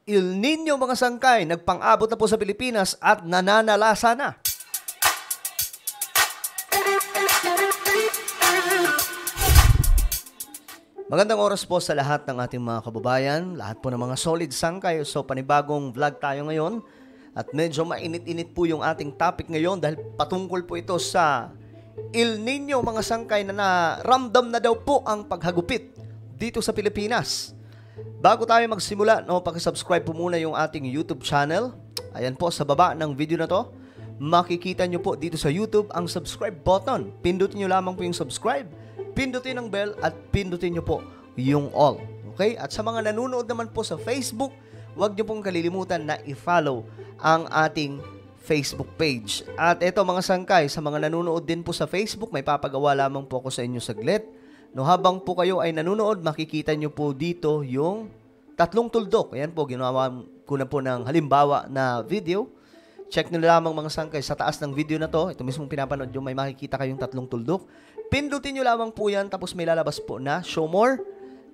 El Nino mga sangkay, nagpang-abot na po sa Pilipinas at nananalasa na. Magandang oras po sa lahat ng ating mga kababayan, lahat po ng mga solid sangkay. So panibagong vlog tayo ngayon at medyo mainit-init po yung ating topic ngayon dahil patungkol po ito sa El Nino mga sangkay na naramdam na daw po ang paghagupit dito sa Pilipinas. Bago tayo magsimula, pakisubscribe po muna yung ating YouTube channel. Ayan po, sa baba ng video na to, makikita nyo po dito sa YouTube ang subscribe button. Pindutin nyo lamang po yung subscribe, pindutin ang bell, at pindutin nyo po yung all. Okay? At sa mga nanonood naman po sa Facebook, huwag nyo pong kalilimutan na i-follow ang ating Facebook page. At eto mga sangkay, sa mga nanonood din po sa Facebook, may papagawa lamang po ako sa inyo saglit. Habang po kayo ay nanonood, makikita nyo po dito yung tatlong tuldok. Ayan po, ginawa ko na po ng halimbawa na video. Check nyo lamang mga sangkay sa taas ng video na to. Ito mismong pinapanood nyo, may makikita kayong tatlong tuldok. Pindutin nyo lamang po yan, tapos may lalabas po na show more.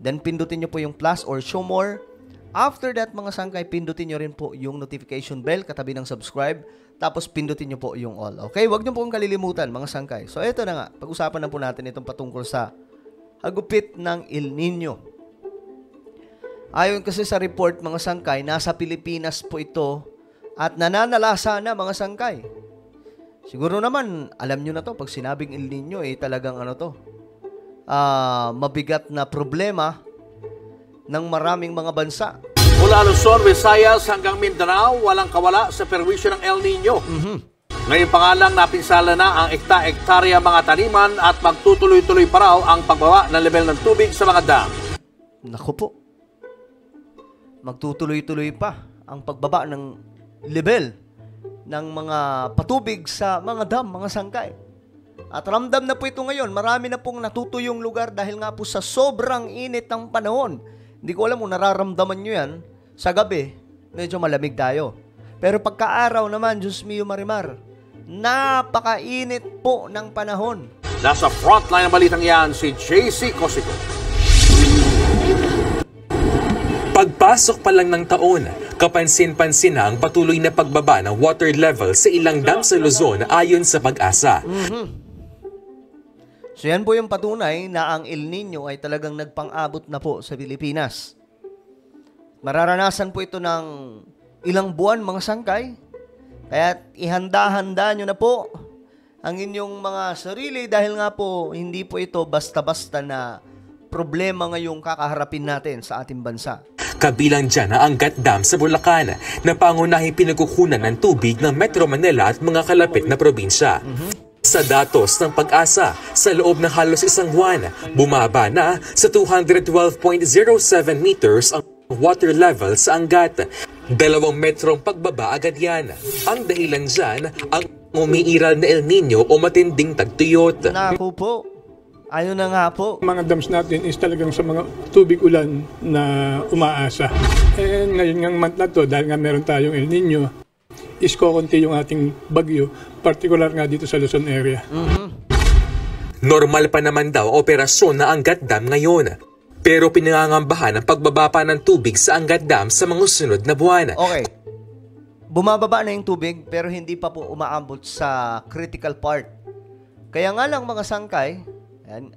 Then pindutin nyo po yung plus or show more. After that mga sangkay, pindutin nyo rin po yung notification bell katabi ng subscribe. Tapos pindutin nyo po yung all. Okay? Huwag nyo pong kalilimutan mga sangkay. So ito na nga, pag-usapan na po natin itong patungkol sa hagupit ng El Nino. Ayon kasi sa report mga sangkay, nasa Pilipinas po ito at nananalasa na mga sangkay. Siguro naman, alam nyo na to, pag sinabing El Nino, talagang mabigat na problema ng maraming mga bansa. Mula Luzon, Visayas hanggang Mindanao, walang kawala sa perwisyo ng El Nino. Ngayon pa nga lang napinsala na ang ekta-ektarya mga taniman at magtutuloy-tuloy pa raw ang pagbaba ng level ng tubig sa mga dam. Naku po, magtutuloy-tuloy pa ang pagbaba ng level ng mga patubig sa mga dam, mga sangkay. At ramdam na po ito ngayon, marami na pong natutuyong lugar dahil nga po sa sobrang init ng panahon. Hindi ko alam kung nararamdaman nyo yan, sa gabi, medyo malamig tayo. Pero pagka-araw naman, Diyos mio marimar, napakainit po ng panahon. Nasa frontline ng balitang yan si JC Cosico. Pagpasok pa lang ng taon, kapansin-pansin na ang patuloy na pagbaba ng water level sa ilang dam sa Luzon ayon sa Pag-asa. So yan po yung patunay na ang El Nino ay talagang nagpang-abot na po sa Pilipinas. Mararanasan po ito ng ilang buwan mga sangkay. Kaya ihanda-handa nyo na po ang inyong mga sarili dahil nga po hindi po ito basta-basta na problema ngayong kakaharapin natin sa ating bansa. Kabilang dyan ang Angat Dam sa Bulacan na pangunahing pinagkukunan ng tubig ng Metro Manila at mga kalapit na probinsya. Sa datos ng Pag-asa, sa loob ng halos isang buwan, bumaba na sa 212.07 meters ang water level sa Angat. 2 metrong pagbaba agad yan. Ang dahilan dyan, ang umiiral na El Nino o matinding tagtuyot. Naku po, ayun na nga po. Mga dams natin is talagang sa mga tubig ulan na umaasa. Ngayon ng month na to, dahil nga meron tayong El Nino, is kukunti yung ating bagyo, particular nga dito sa Luzon area. Normal pa naman daw operasyon na Angat Dam ngayon. Pero pinangangambahan ang pagbaba pa ng tubig sa Angat Dam sa mga sunod na buwan. Okay. Bumababa na yung tubig pero hindi pa po umaabot sa critical part. Kaya nga lang mga sangkay,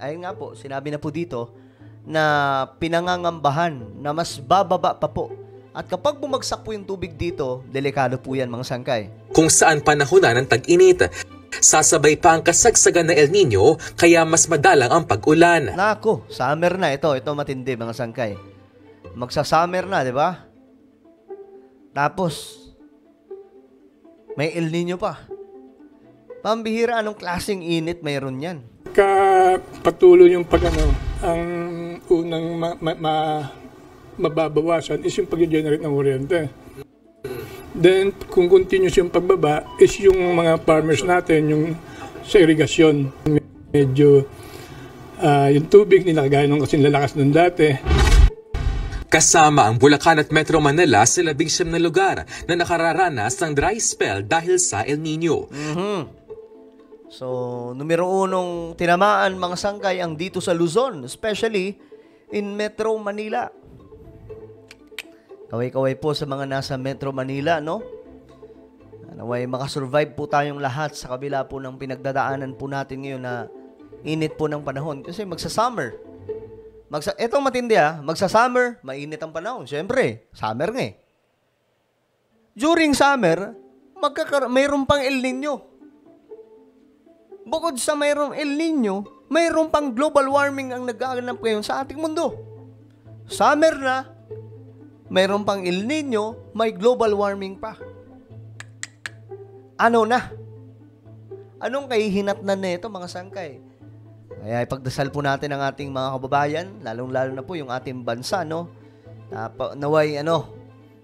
ayun nga po, sinabi na po dito na pinangangambahan na mas bababa pa po. At kapag bumagsak po yung tubig dito, delikado po yan mga sangkay. Kung saan panahon na ng tag-init, sasabay pa ang kasagsagan ng El Nino kaya mas madalang ang pag-ulan. Nako, summer na ito. Ito matindi mga sangkay. Magsa-summer na, di ba? Tapos, may El Nino pa. Pambihira, anong klaseng init mayroon yan? Patuloy yung ang unang mababawasan is yung pag-generate ng kuryente. Then, kung continuous yung pagbaba, is yung mga farmers natin, yung sa irigasyon. Medyo yung tubig nila, gaya nung kasing lalakas nun dati. Kasama ang Bulacan at Metro Manila sa 19 na lugar na nakararanas ng dry spell dahil sa El Nino. So, numero unong tinamaan mga sangkay ang dito sa Luzon, especially in Metro Manila. Kaway-kaway po sa mga nasa Metro Manila, no? Naway makasurvive po tayong lahat sa kabila po ng pinagdadaanan po natin ngayon na init po ng panahon. Kasi magsa-summer. Etong matindi magsa-summer, mainit ang panahon. Siyempre, summer nga eh. During summer, mayroon pang El Nino. Bukod sa mayroong El Nino, mayroon pang global warming ang nagaganap ngayon sa ating mundo. Summer na, mayroon pang El Nino, may global warming pa. Ano na? Anong kahihinatnan na ito, mga sangkay? Kaya ipagdasal po natin ang ating mga kababayan, lalong-lalo na po yung ating bansa, no? Naway,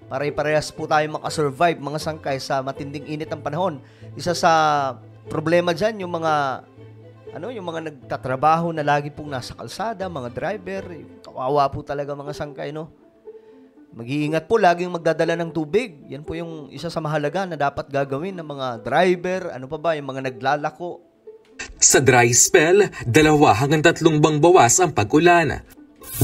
pare-parehas po tayo makasurvive, mga sangkay, sa matinding init ng panahon. Isa sa problema dyan, yung mga nagtatrabaho na lagi pong nasa kalsada, mga driver, kawawa po talaga, mga sangkay, no? Mag-iingat po, laging magdadala ng tubig. Yan po yung isa sa mahalaga na dapat gagawin ng mga driver, yung mga naglalako. Sa dry spell, 2 hanggang 3 bang bawas ang pag-ulan.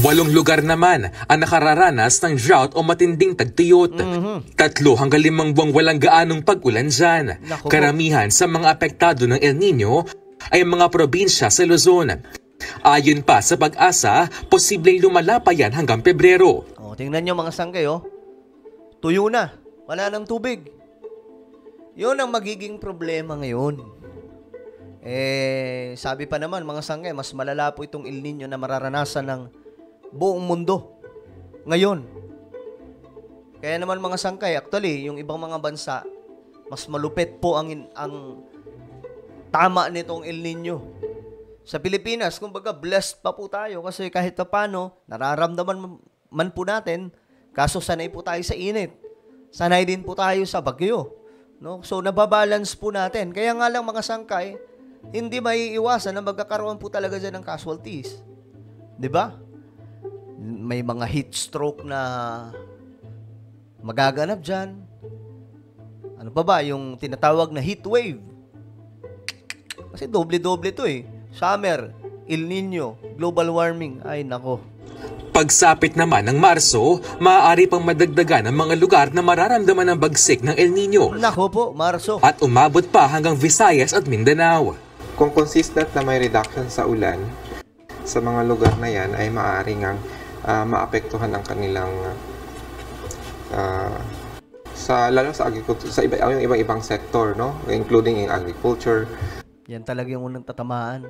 8 lugar naman ang nakararanas ng drought o matinding tagtuyot. 3 hanggang 5 buwang walang gaanong pag-ulan dyan. Karamihan sa mga apektado ng El Nino ay mga probinsya sa Luzon. Ayon pa sa Pag-asa, posibleng lumala pa yan hanggang Pebrero. Tingnan nyo, mga sangkay, tuyo na. Wala nang tubig. Yun ang magiging problema ngayon. Sabi pa naman, mga sangkay, mas malala po itong El Nino na mararanasan ng buong mundo ngayon. Kaya naman, mga sangkay, actually, yung ibang mga bansa, mas malupit po ang tama nitong El Nino. Sa Pilipinas, kumbaga, blessed pa po tayo kasi kahit paano, nararamdaman man po natin, kaso sanay po tayo sa init. Sanay din po tayo sa bagyo. No? So, nababalance po natin. Kaya nga lang, mga sangkay, hindi maiiwasan na magkakaroon po talaga dyan ng casualties. 'Di ba? May mga heat stroke na magaganap dyan. Ano pa ba? Yung tinatawag na heat wave. Kasi doble-doble to eh. Summer, El Nino, global warming. Ay, nako. Pagsapit naman ng Marso, maaari pang madagdagan ang mga lugar na mararamdaman ng bagsik ng El Nino. Nako po, Marso. At umabot pa hanggang Visayas at Mindanao. Kung consistent na may reduction sa ulan, sa mga lugar na yan ay maaaring maapektuhan ang kanilang lalo sa agriculture, sa yung ibang sektor, no? Including in agriculture. Yan talaga yung unang tatamaan,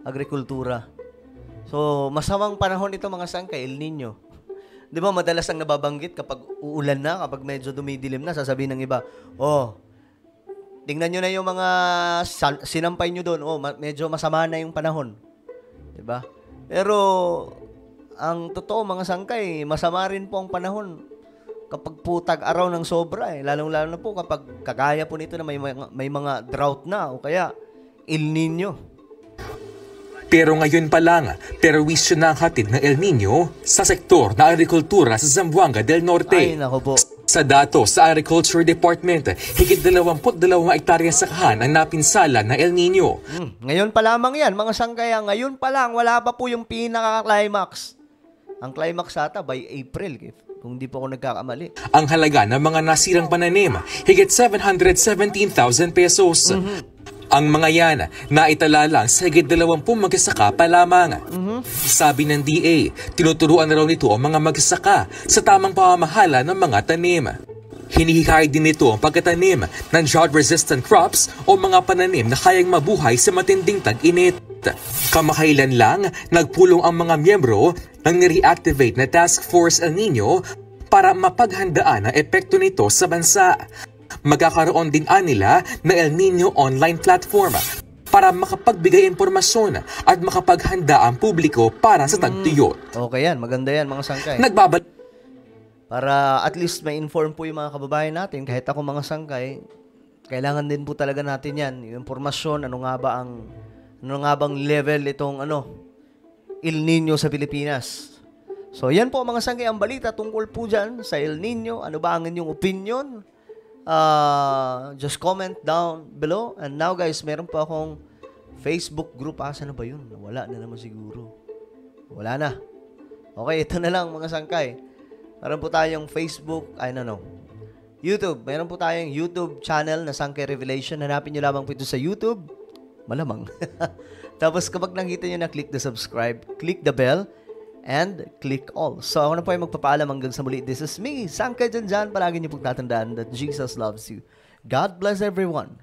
agrikultura. So, masamang panahon ito, mga sangkay, El Nino. Di ba, madalas ang nababanggit kapag uulan na, kapag medyo dumidilim na, sasabihin ng iba, tingnan nyo na yung mga sinampay nyo doon, medyo masama na yung panahon. Di ba? Pero, ang totoo, mga sangkay, masama rin po ang panahon kapag po tag-araw ng sobra. Lalong-lalo na po kapag kagaya po nito na may mga drought na o kaya El Nino. Pero ngayon pa lang, perwisyo na ang hatid ng El Nino sa sektor na agrikultura sa Zamboanga del Norte. Ay, nako po. Sa datos sa Agriculture Department, higit 22 hektarya sakahan ang napinsala ng El Nino. Ngayon pa lamang yan, mga sangkaya. Ngayon pa lang, wala pa po yung pinaka-climax. Ang climax ata by April, kung di po ako nagkakamali. Ang halaga ng mga nasirang pananim, higit 717,000 pesos. Ang mga yan, naitala lang sa higit 20 magsasaka pa lamang. Sabi ng DA, tinuturuan na raw nito ang mga magsasaka sa tamang pamamahala ng mga tanim. Hinihikayat din nito ang pagkatanim ng drought-resistant crops o mga pananim na kayang mabuhay sa matinding tag-init. Kamakailan lang, nagpulong ang mga miyembro ng ni-reactivate na Task Force El Nino para mapaghandaan ang epekto nito sa bansa. Magkakaroon din nila ng El Nino online platform para makapagbigay impormasyon at makapaghanda ang publiko para sa tagtuyot. Okay yan, maganda yan, mga sangkay. Para at least may inform po yung mga kababayan natin, kahit ako, mga sangkay, kailangan din po talaga natin yan, yung impormasyon, ano nga bang level itong El Nino sa Pilipinas. So yan po, mga sangkay, ang balita tungkol po dyan sa El Nino. Ano ba ang inyong opinion? Just comment down below. And now, guys, meron pa akong Facebook group. Saan na ba yun? Wala na naman siguro. Wala na. Okay, ito na lang, mga sangkay. Meron po tayong Facebook, YouTube. Meron po tayong YouTube channel na Sankay Revelation. Hanapin nyo lamang po ito sa YouTube. Malamang. Tapos kapag nakita nyo na click the subscribe, click the bell, and click all. So ako na po ay magpapaalam hanggang sa muli. This is me, Sankay Janjan. Palagi niyo pong tatandaan that Jesus loves you. God bless everyone.